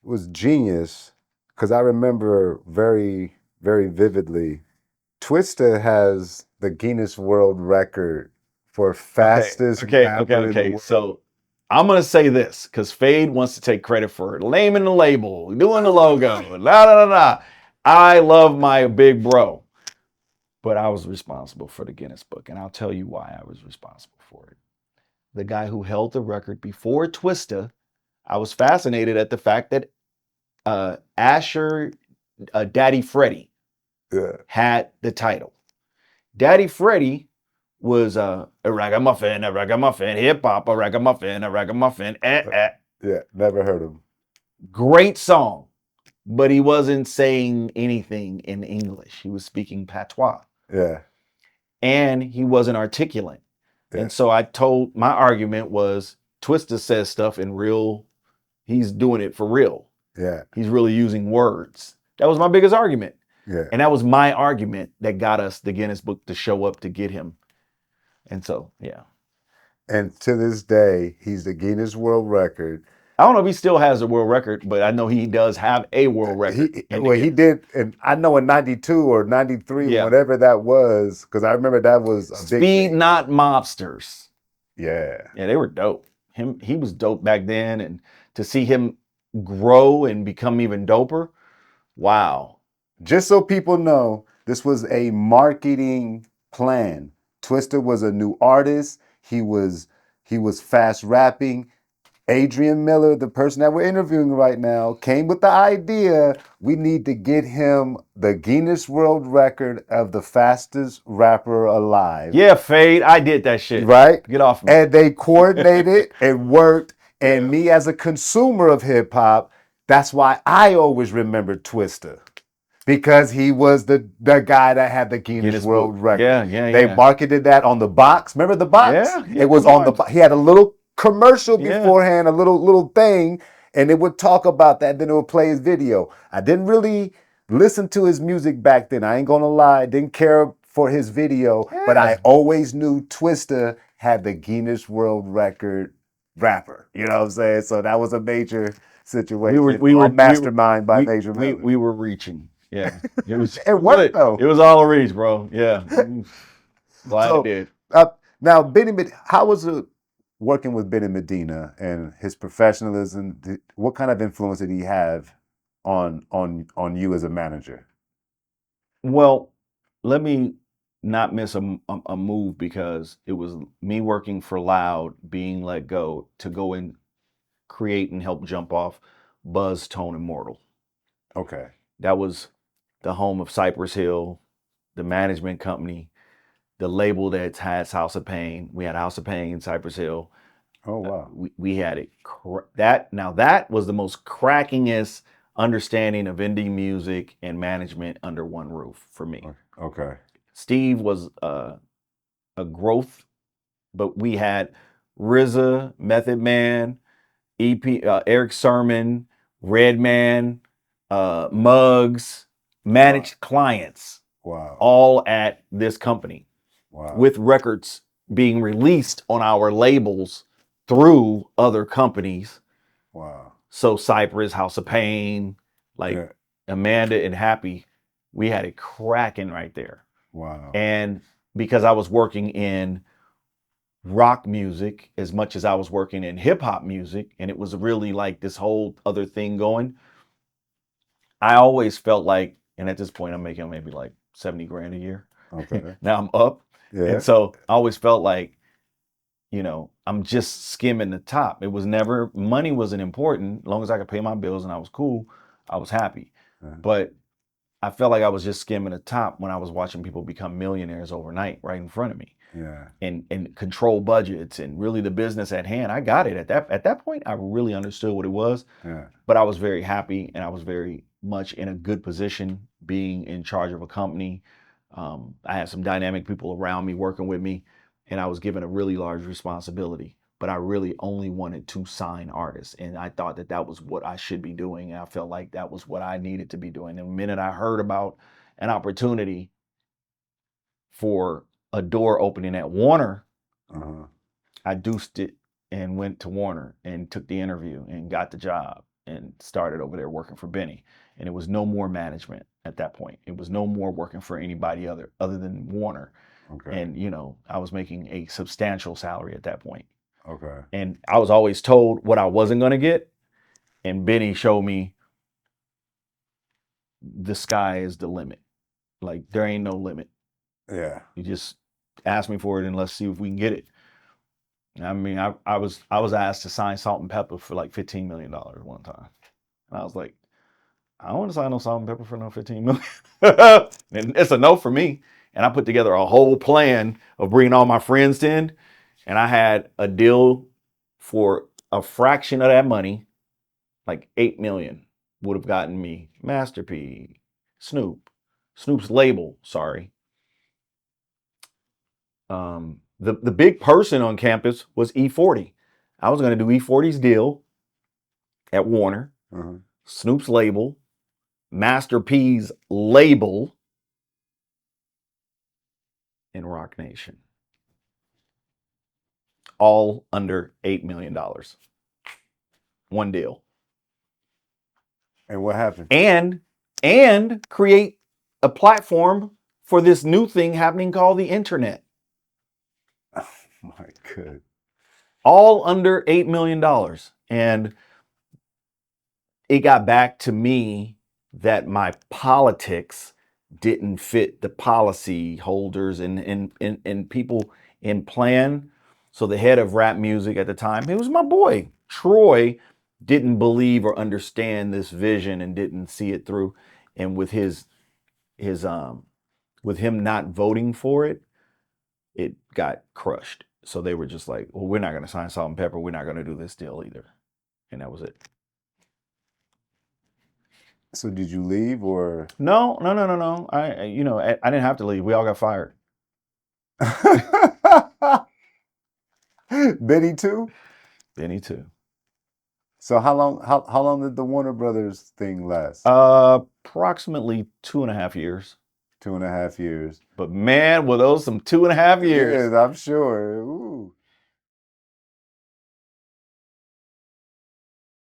was genius because I remember very, very vividly. Twista has the Guinness World Record for fastest rapper in the Okay. world. So I'm gonna say this because Fade wants to take credit for naming the label, doing the logo, la la la la. I love my big bro, but I was responsible for the Guinness Book, and I'll tell you why I was responsible for it. The guy who held the record before Twista, I was fascinated at the fact that Asher, Daddy Freddie, Yeah. had the title. Daddy Freddie was a ragamuffin, hip hop, a ragamuffin, Yeah, never heard of him. Great song, but he wasn't saying anything in English. He was speaking patois, Yeah, and he wasn't articulate. yeah, And so I told my argument was Twista says stuff in real. He's doing it for real. yeah, He's really using words. That was my biggest argument. yeah. And that was my argument that got us the Guinness Book to show up to get him. And so, yeah. And to this day, he's the Guinness World Record. I don't know if he still has a world record, but I know he does have a world record. He did, and I know in '92 or '93, Yeah. whatever that was, because I remember that was a big Speed thing. Not Mobsters. Yeah, Yeah, they were dope. He was dope back then, and to see him grow and become even doper, wow. just so people know, this was a marketing plan. Twista was a new artist. He was fast rapping. Adrian Miller, the person that we're interviewing right now, came with the idea we need to get him the Guinness World Record of the fastest rapper alive. Yeah, Fade, I did that shit. Right? Get off me. And they coordinated and worked. And me as a consumer of hip hop, that's why I always remember Twista. Because he was the guy that had the Guinness World Record. Yeah. They marketed that on the box. Remember the box? Yeah, It was come on the box. He had a little commercial Yeah. beforehand, a little thing, and it would talk about that. Then it would play his video. I didn't really listen to his music back then. I ain't gonna lie. Didn't care for his video, but I always knew Twista had the Guinness World Record rapper. You know what I'm saying? So that was a major situation. We were Mastermind by Major Miller. We were reaching. Yeah. It was It worked though. It was all a reach, bro. Yeah. Glad So, it did. Now, how was it working with Benny Medina and his professionalism? What kind of influence did he have on you as a manager? Well, let me not miss a move because it was me working for Loud, being let go to go and create and help jump off Buzz Tone Immortal. Okay. That was the home of Cypress Hill, the management company, the label that has House of Pain. We had House of Pain in Cypress Hill. Oh wow. We had it. That was the most crackingest understanding of indie music and management under one roof for me. Okay. Steve was a growth, but we had RZA, Method Man, Eric Sermon, Redman, Muggs, managed clients, all at this company, with records being released on our labels through other companies. Wow. So Cypress, House of Pain, Amanda and Happy, we had it cracking right there. Wow. And because I was working in rock music as much as I was working in hip hop music, and it was really like this whole other thing going, I always felt like, and at this point I'm making maybe like 70 grand a year. Okay. Now I'm up. Yeah. And so I always felt like, I'm just skimming the top. It was never, money wasn't important. As long as I could pay my bills and I was cool, I was happy. But I felt like I was just skimming the top when I was watching people become millionaires overnight right in front of me. Yeah. And control budgets and really the business at hand. I got it. At that point, I really understood what it was. Yeah. But I was very happy and I was very much in a good position being in charge of a company. I had some dynamic people around me working with me, and I was given a really large responsibility. But I really only wanted to sign artists, and I thought that was what I should be doing. And I felt like that was what I needed to be doing. And the minute I heard about an opportunity for a door opening at Warner, I deuced it and went to Warner and took the interview and got the job. and started over there working for Benny. And it was no more management at that point. It was no more working for anybody other than Warner. Okay. And, you know, I was making a substantial salary at that point. Okay. And I was always told what I wasn't going to get. And Benny showed me the sky is the limit. Like, there ain't no limit. Yeah. You just ask me for it and let's see if we can get it. I mean, I was asked to sign Salt and Pepper for like $15 million one time. And I was like, I don't want to sign no Salt and Pepper for no 15 million. And it's a no for me. And I put together a whole plan of bringing all my friends in. And I had a deal for a fraction of that money, like 8 million would have gotten me Master P, Snoop's label, sorry. The big person on campus was E40. I was going to do E40's deal at Warner, Snoop's label, Master P's label, and Rock Nation. All under $8 million. One deal. And what happened? And create a platform for this new thing happening called the internet. Oh my God. All under $8 million. And it got back to me that my politics didn't fit the policy holders and people in plan. So the head of rap music at the time, it was my boy, Troy, didn't believe or understand this vision and didn't see it through. And with with him not voting for it, it got crushed. So they were just like, well, we're not going to sign Salt and Pepper. We're not going to do this deal either. And that was it. So did you leave or? No. I didn't have to leave. We all got fired. Benny too? Benny too. So how long did the Warner Brothers thing last? Approximately 2.5 years. 2.5 years. But man, were those some 2.5 years. Yes, I'm sure. Ooh.